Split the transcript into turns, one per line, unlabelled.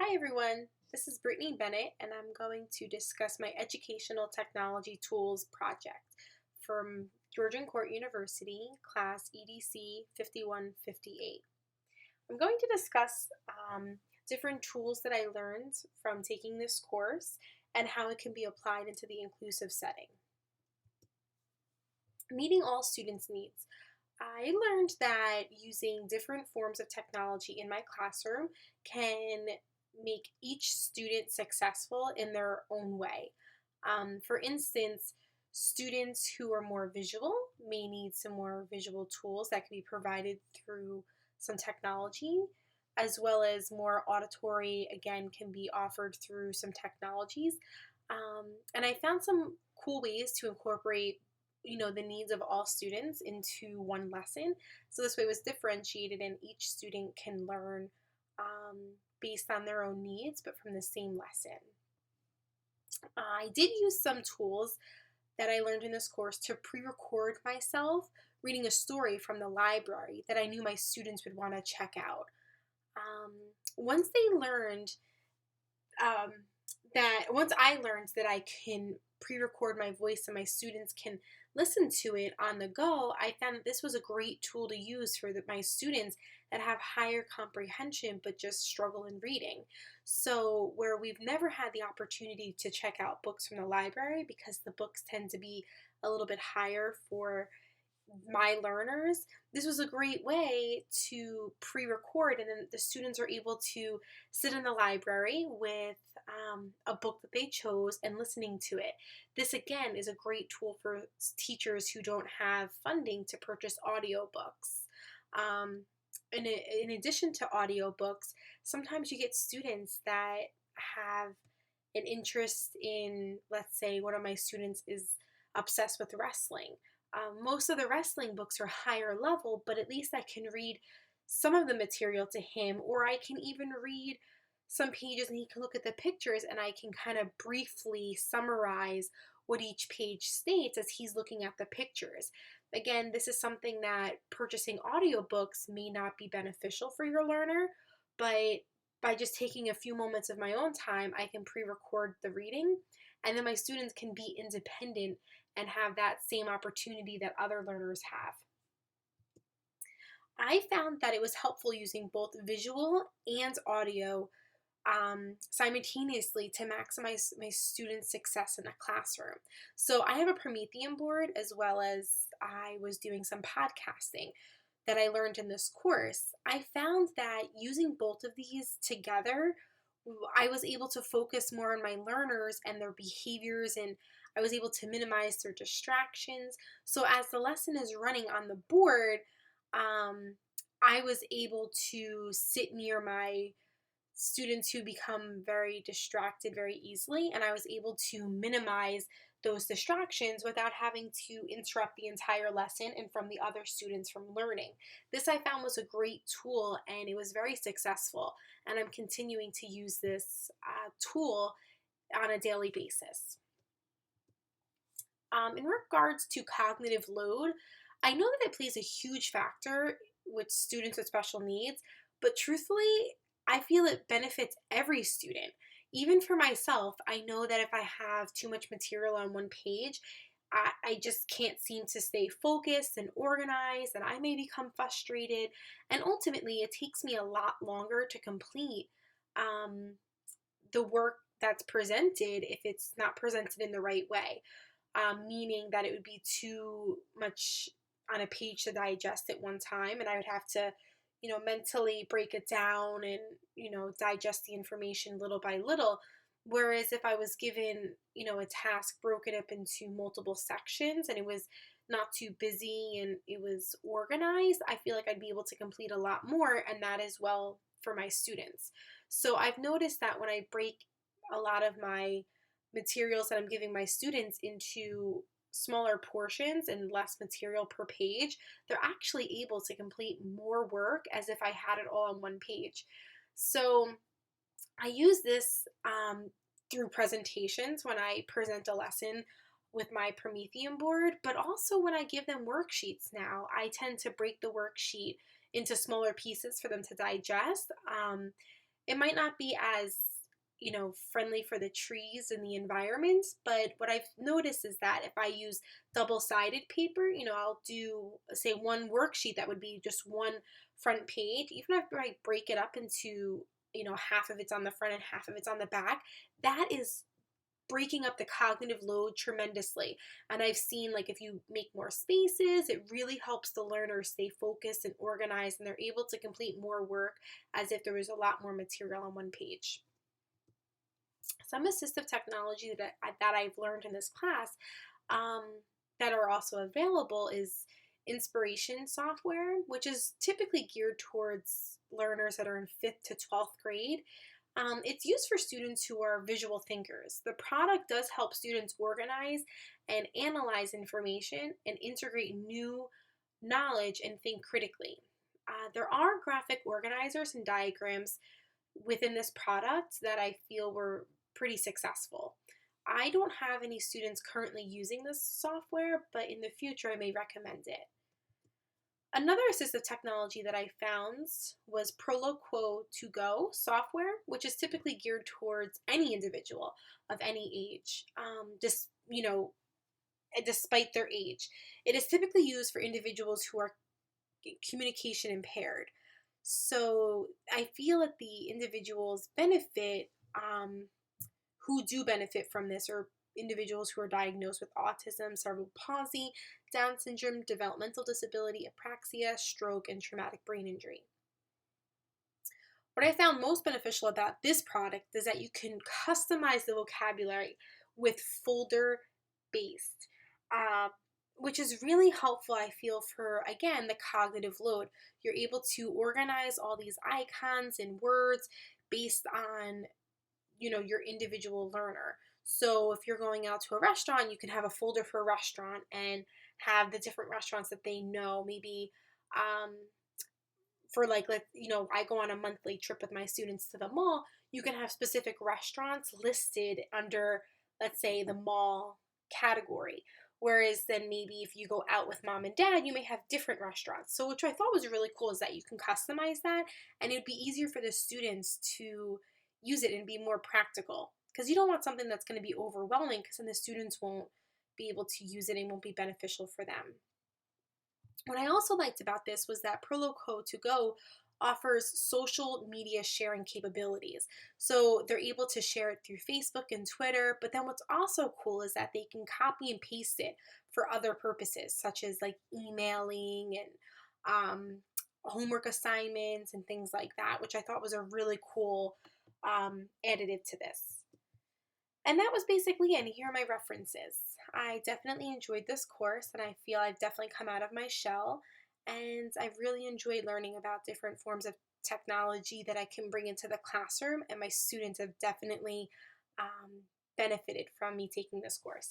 Hi everyone, this is Brittany Bennett and I'm going to discuss my Educational Technology Tools project from Georgian Court University, class EDC 5158. I'm going to discuss different tools that I learned from taking this course and how it can be applied into the inclusive setting. Meeting all students' needs. I learned that using different forms of technology in my classroom can make each student successful in their own way. For instance, students who are more visual may need some more visual tools that can be provided through some technology, as well as more auditory, again, can be offered through some technologies. And I found some cool ways to incorporate the needs of all students into one lesson. So this way it was differentiated and each student can learn based on their own needs, but from the same lesson. I did use some tools that I learned in this course to pre-record myself reading a story from the library that I knew my students would want to check out. Once I learned that I can pre-record my voice and my students can listen to it on the go, I found that this was a great tool to use for my students that have higher comprehension but just struggle in reading. So where we've never had the opportunity to check out books from the library because the books tend to be a little bit higher for my learners, this was a great way to pre-record, and then the students are able to sit in the library with a book that they chose and listening to it. This again is a great tool for teachers who don't have funding to purchase audiobooks. In addition to audiobooks, sometimes you get students that have an interest in, let's say one of my students is obsessed with wrestling. Most of the wrestling books are higher level, but at least I can read some of the material to him, or I can even read some pages and he can look at the pictures and I can kind of briefly summarize what each page states as he's looking at the pictures. Again, this is something that purchasing audiobooks may not be beneficial for your learner, but by just taking a few moments of my own time, I can pre-record the reading, and then my students can be independent and have that same opportunity that other learners have. I found that it was helpful using both visual and audio simultaneously to maximize my students' success in the classroom. So I have a Promethean board, as well as I was doing some podcasting that I learned in this course. I found that using both of these together, I was able to focus more on my learners and their behaviors, and I was able to minimize their distractions. So as the lesson is running on the board, I was able to sit near my students who become very distracted very easily, and I was able to minimize those distractions without having to interrupt the entire lesson and from the other students from learning. This I found was a great tool and it was very successful, and I'm continuing to use this tool on a daily basis. In regards to cognitive load, I know that it plays a huge factor with students with special needs, but truthfully, I feel it benefits every student. Even for myself, I know that if I have too much material on one page, I just can't seem to stay focused and organized, and I may become frustrated, and ultimately it takes me a lot longer to complete the work that's presented if it's not presented in the right way, meaning that it would be too much on a page to digest at one time, and I would have to mentally break it down and, digest the information little by little. Whereas if I was given, a task broken up into multiple sections and it was not too busy and it was organized, I feel like I'd be able to complete a lot more, and that is well for my students. So I've noticed that when I break a lot of my materials that I'm giving my students into smaller portions and less material per page, they're actually able to complete more work as if I had it all on one page. So I use this through presentations when I present a lesson with my Promethean board, but also when I give them worksheets now, I tend to break the worksheet into smaller pieces for them to digest. It might not be as, friendly for the trees and the environment, but what I've noticed is that if I use double-sided paper, I'll do, say, one worksheet that would be just one front page, even if I break it up into, half of it's on the front and half of it's on the back, that is breaking up the cognitive load tremendously. And I've seen, like, if you make more spaces, it really helps the learner stay focused and organized, and they're able to complete more work as if there was a lot more material on one page. Some assistive technology that I've learned in this class, um, that are also available is inspiration software, which is typically geared towards learners that are in 5th to 12th grade. It's used for students who are visual thinkers. The product does help students organize and analyze information and integrate new knowledge and think critically. There are graphic organizers and diagrams within this product that I feel were pretty successful. I don't have any students currently using this software, but in the future I may recommend it. Another assistive technology that I found was Proloquo to Go software, which is typically geared towards any individual of any age, despite their age. It is typically used for individuals who are communication impaired. So I feel that the individuals who do benefit from this are individuals who are diagnosed with autism, cerebral palsy, Down syndrome, developmental disability, apraxia, stroke, and traumatic brain injury. What I found most beneficial about this product is that you can customize the vocabulary with folder based, which is really helpful, I feel, for, again, the cognitive load. You're able to organize all these icons and words based on, your individual learner. So if you're going out to a restaurant, you can have a folder for a restaurant and have the different restaurants that they know. Maybe for, like, I go on a monthly trip with my students to the mall. You can have specific restaurants listed under, let's say, the mall category. Whereas then maybe if you go out with mom and dad, you may have different restaurants. So which I thought was really cool is that you can customize that, and it'd be easier for the students to use it and be more practical. Because you don't want something that's going to be overwhelming, because then the students won't be able to use it and won't be beneficial for them. What I also liked about this was that Proloquo to Go offers social media sharing capabilities. So they're able to share it through Facebook and Twitter, but then what's also cool is that they can copy and paste it for other purposes, such as like emailing and homework assignments and things like that, which I thought was a really cool additive to this. And that was basically it. And here are my references. I definitely enjoyed this course, and I feel I've definitely come out of my shell, and I've really enjoyed learning about different forms of technology that I can bring into the classroom, and my students have definitely benefited from me taking this course.